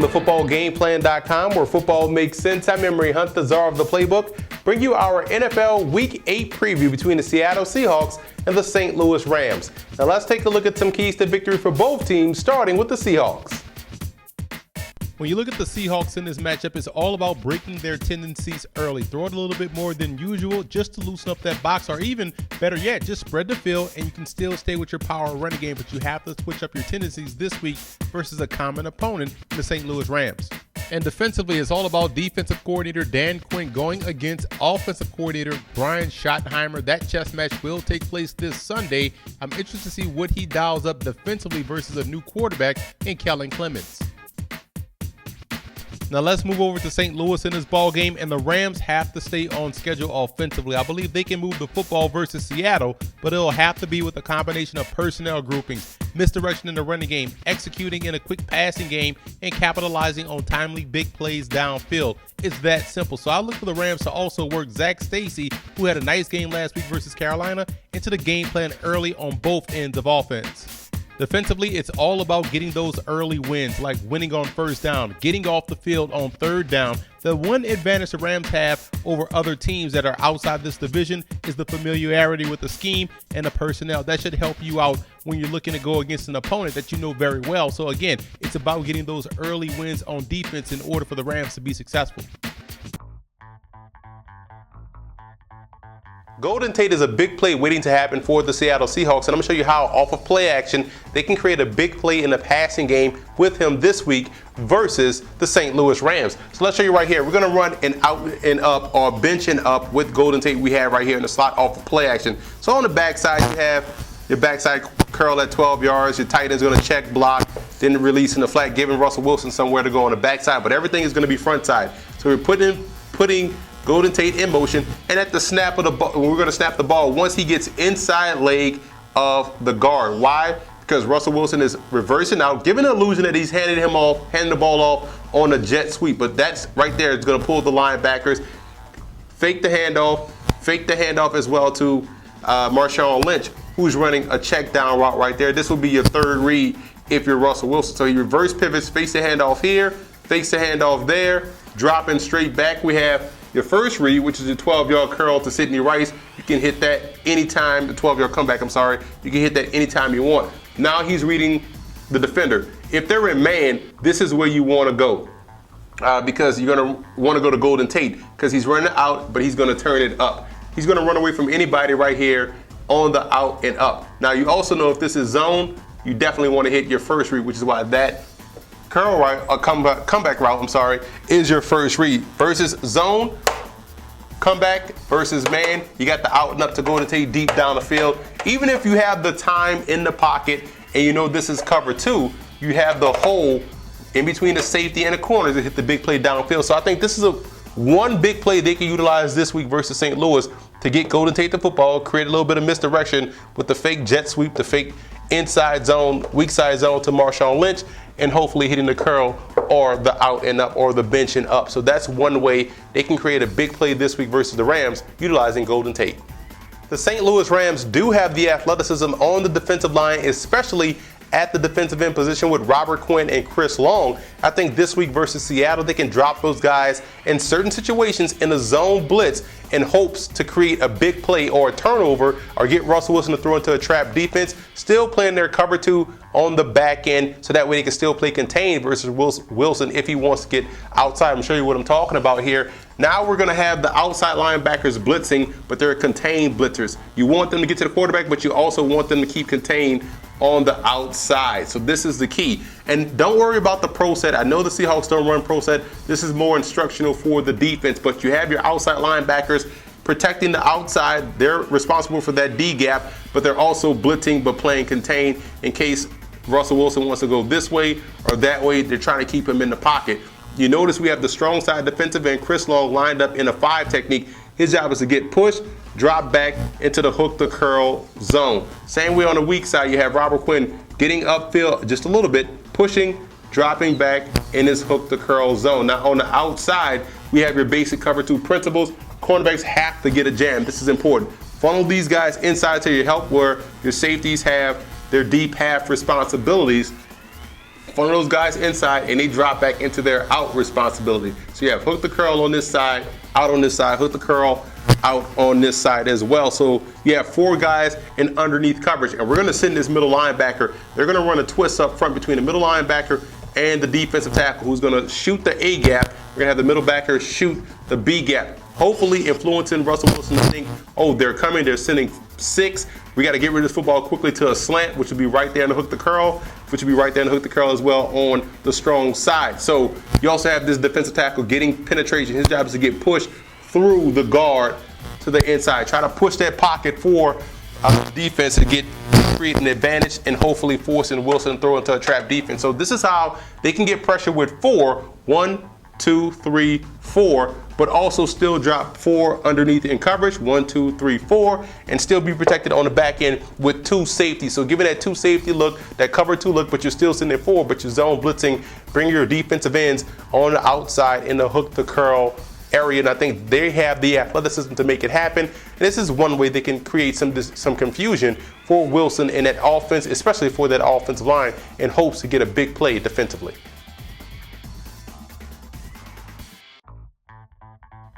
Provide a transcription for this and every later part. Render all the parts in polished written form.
Welcome to footballgameplan.com, where football makes sense. I'm Emery Hunt, the czar of the playbook. Bring you our NFL Week 8 preview between the Seattle Seahawks and the St. Louis Rams. Now let's take a look at some keys to victory for both teams, starting with the Seahawks. When you look at the Seahawks in this matchup, it's all about breaking their tendencies early. Throw it a little bit more than usual just to loosen up that box, or even better yet, just spread the field and you can still stay with your power running game, but you have to switch up your tendencies this week versus a common opponent, the St. Louis Rams. And defensively, it's all about defensive coordinator Dan Quinn going against offensive coordinator Brian Schottenheimer. That chess match will take place this Sunday. I'm interested to see what he dials up defensively versus a new quarterback in Kellen Clemens. Now let's move over to St. Louis in this ball game, and the Rams have to stay on schedule offensively. I believe they can move the football versus Seattle, but it'll have to be with a combination of personnel groupings, misdirection in the running game, executing in a quick passing game, and capitalizing on timely big plays downfield. It's that simple. So I look for the Rams to also work Zach Stacy, who had a nice game last week versus Carolina, into the game plan early on both ends of offense. Defensively, it's all about getting those early wins, like winning on first down, getting off the field on third down. The one advantage the Rams have over other teams that are outside this division is the familiarity with the scheme and the personnel. That should help you out when you're looking to go against an opponent that you know very well. So again, it's about getting those early wins on defense in order for the Rams to be successful. Golden Tate is a big play waiting to happen for the Seattle Seahawks, and I'm going to show you how off of play action they can create a big play in the passing game with him this week versus the St. Louis Rams. So let's show you right here. We're going to run an out and up or bench and up with Golden Tate we have right here in the slot off of play action. So on the backside, you have your backside curl at 12 yards. Your tight end's going to check block, then release in the flat, giving Russell Wilson somewhere to go on the backside. But everything is going to be front side. So we're putting Golden Tate in motion, and at the snap of the ball, we're going to snap the ball once he gets inside leg of the guard. Why? Because Russell Wilson is reversing out, giving an illusion that he's handing the ball off on a jet sweep. But that's right there. It's going to pull the linebackers, fake the handoff as well to Marshawn Lynch, who's running a check down route right there. This will be your third read if you're Russell Wilson. So he reverse pivots, fakes the handoff here, fakes the handoff there, dropping straight back. We have your first read, which is a 12-yard curl to Sidney Rice. You can hit that anytime, the 12-yard comeback, You can hit that anytime you want. Now he's reading the defender. If they're in man, this is where you want to go because you're going to want to go to Golden Tate because he's running out, but he's going to turn it up. He's going to run away from anybody right here on the out and up. Now you also know if this is zone, you definitely want to hit your first read, which is why that curl route, a comeback route, is your first read. Versus zone, comeback versus man, you got the out and up to go to take deep down the field. Even if you have the time in the pocket and you know this is cover two, you have the hole in between the safety and the corners to hit the big play downfield. So I think this is one big play they can utilize this week versus St. Louis to get Golden Tate the football, create a little bit of misdirection with the fake jet sweep, the fake inside zone, weak side zone to Marshawn Lynch, and hopefully hitting the curl or the out and up or the bench and up. So that's one way they can create a big play this week versus the Rams utilizing Golden Tate. The St. Louis Rams do have the athleticism on the defensive line, especially at the defensive end position with Robert Quinn and Chris Long. I think this week versus Seattle, they can drop those guys in certain situations in a zone blitz in hopes to create a big play or a turnover or get Russell Wilson to throw into a trap defense, still playing their cover two on the back end so that way they can still play contained versus Wilson if he wants to get outside. I'm going to show you what I'm talking about here. Now we're going to have the outside linebackers blitzing, but they're contained blitzers. You want them to get to the quarterback, but you also want them to keep contained on the outside. So this is the key. And don't worry about the pro set. I know the Seahawks don't run pro set. This is more instructional for the defense, but you have your outside linebackers protecting the outside. They're responsible for that D gap, but they're also blitzing but playing contained in case Russell Wilson wants to go this way or that way. They're trying to keep him in the pocket. You notice we have the strong side defensive end, Chris Long, lined up in a 5 technique. His job is to get pushed, drop back into the hook to curl zone. Same way on the weak side, you have Robert Quinn getting upfield just a little bit, pushing, dropping back in his hook to curl zone. Now on the outside, we have your basic cover two principles. Cornerbacks have to get a jam. This is important. Funnel these guys inside to your help where your safeties have their deep half responsibilities. funnel those guys inside, and they drop back into their out responsibility. So you have hook the curl on this side, out on this side, hook the curl, out on this side as well. So you have 4 guys in underneath coverage, and we're going to send this middle linebacker. They're going to run a twist up front between the middle linebacker and the defensive tackle, who's going to shoot the A gap. We're going to have the middle backer shoot the B gap, hopefully influencing Russell Wilson to think, oh, they're coming, they're sending 6. We got to get rid of this football quickly to a slant, which will be right there in the hook the curl, which will be right there in the hook the curl as well on the strong side. So you also have this defensive tackle getting penetration. His job is to get pushed through the guard to the inside. Try to push that pocket for defense to create an advantage and hopefully forcing Wilson to throw into a trap defense. So this is how they can get pressure with 4, 1, 2, 3, 4, but also still drop 4 underneath in coverage, 1, 2, 3, 4, and still be protected on the back end with 2 safeties. So give it that 2 safety look, that cover 2 look, but you're still sitting at 4, but you're zone blitzing, bring your defensive ends on the outside in the hook to curl area, and I think they have the athleticism to make it happen. And this is one way they can create some confusion for Wilson in that offense, especially for that offensive line, in hopes to get a big play defensively.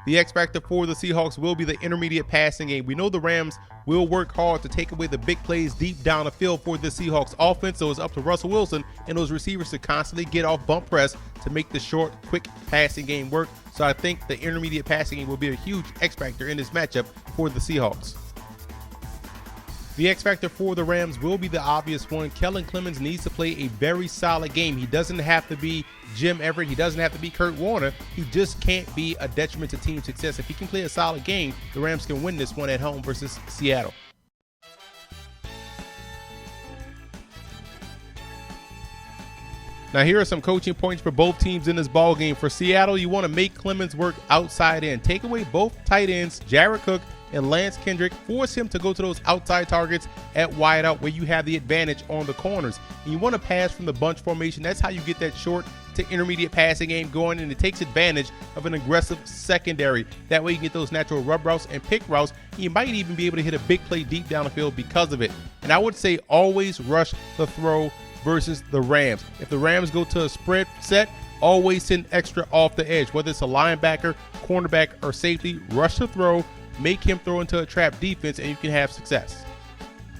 The X factor for the Seahawks will be the intermediate passing game. We know the Rams will work hard to take away the big plays deep down the field for the Seahawks offense, so it's up to Russell Wilson and those receivers to constantly get off bump press to make the short, quick passing game work. So I think the intermediate passing game will be a huge X factor in this matchup for the Seahawks. The X factor for the Rams will be the obvious one. Kellen Clemens needs to play a very solid game. He doesn't have to be Jim Everett. He doesn't have to be Kurt Warner. He just can't be a detriment to team success. If he can play a solid game, the Rams can win this one at home versus Seattle. Now here are some coaching points for both teams in this ball game. For Seattle, you want to make Clemens work outside in. Take away both tight ends, Jared Cook and Lance Kendrick. Force him to go to those outside targets at wideout where you have the advantage on the corners. And you want to pass from the bunch formation. That's how you get that short to intermediate passing game going, and it takes advantage of an aggressive secondary. That way you can get those natural rub routes and pick routes. You might even be able to hit a big play deep down the field because of it. And I would say always rush the throw versus the Rams. If the Rams go to a spread set, always send extra off the edge, whether it's a linebacker, cornerback, or safety. Rush the throw, make him throw into a trap defense, and you can have success.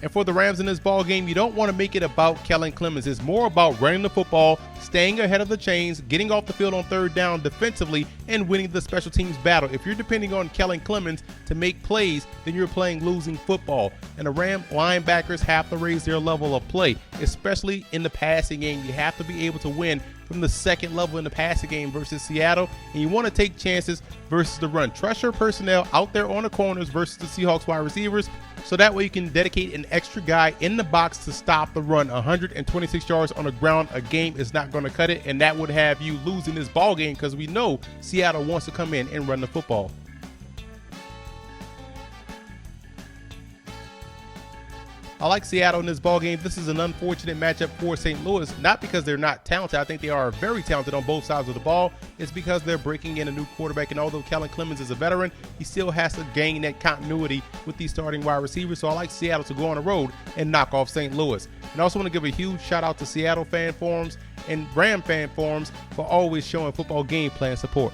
And for the Rams in this ball game, you don't want to make it about Kellen Clemens. It's more about running the football, staying ahead of the chains, getting off the field on third down defensively, and winning the special teams battle. If you're depending on Kellen Clemens to make plays, then you're playing losing football. And the Ram linebackers have to raise their level of play, especially in the passing game. You have to be able to win from the second level in the passing game versus Seattle, and you want to take chances versus the run. Trust your personnel out there on the corners versus the Seahawks wide receivers, so that way you can dedicate an extra guy in the box to stop the run. 126 yards on the ground a game is not going to cut it, and that would have you losing this ball game because we know Seattle wants to come in and run the football. I like Seattle in this ball game. This is an unfortunate matchup for St. Louis, not because they're not talented. I think they are very talented on both sides of the ball. It's because they're breaking in a new quarterback, and although Kellen Clemens is a veteran, he still has to gain that continuity with these starting wide receivers. So I like Seattle to go on the road and knock off St. Louis. And I also want to give a huge shout out to Seattle fan forums and Ram fan forums for always showing football game plan support.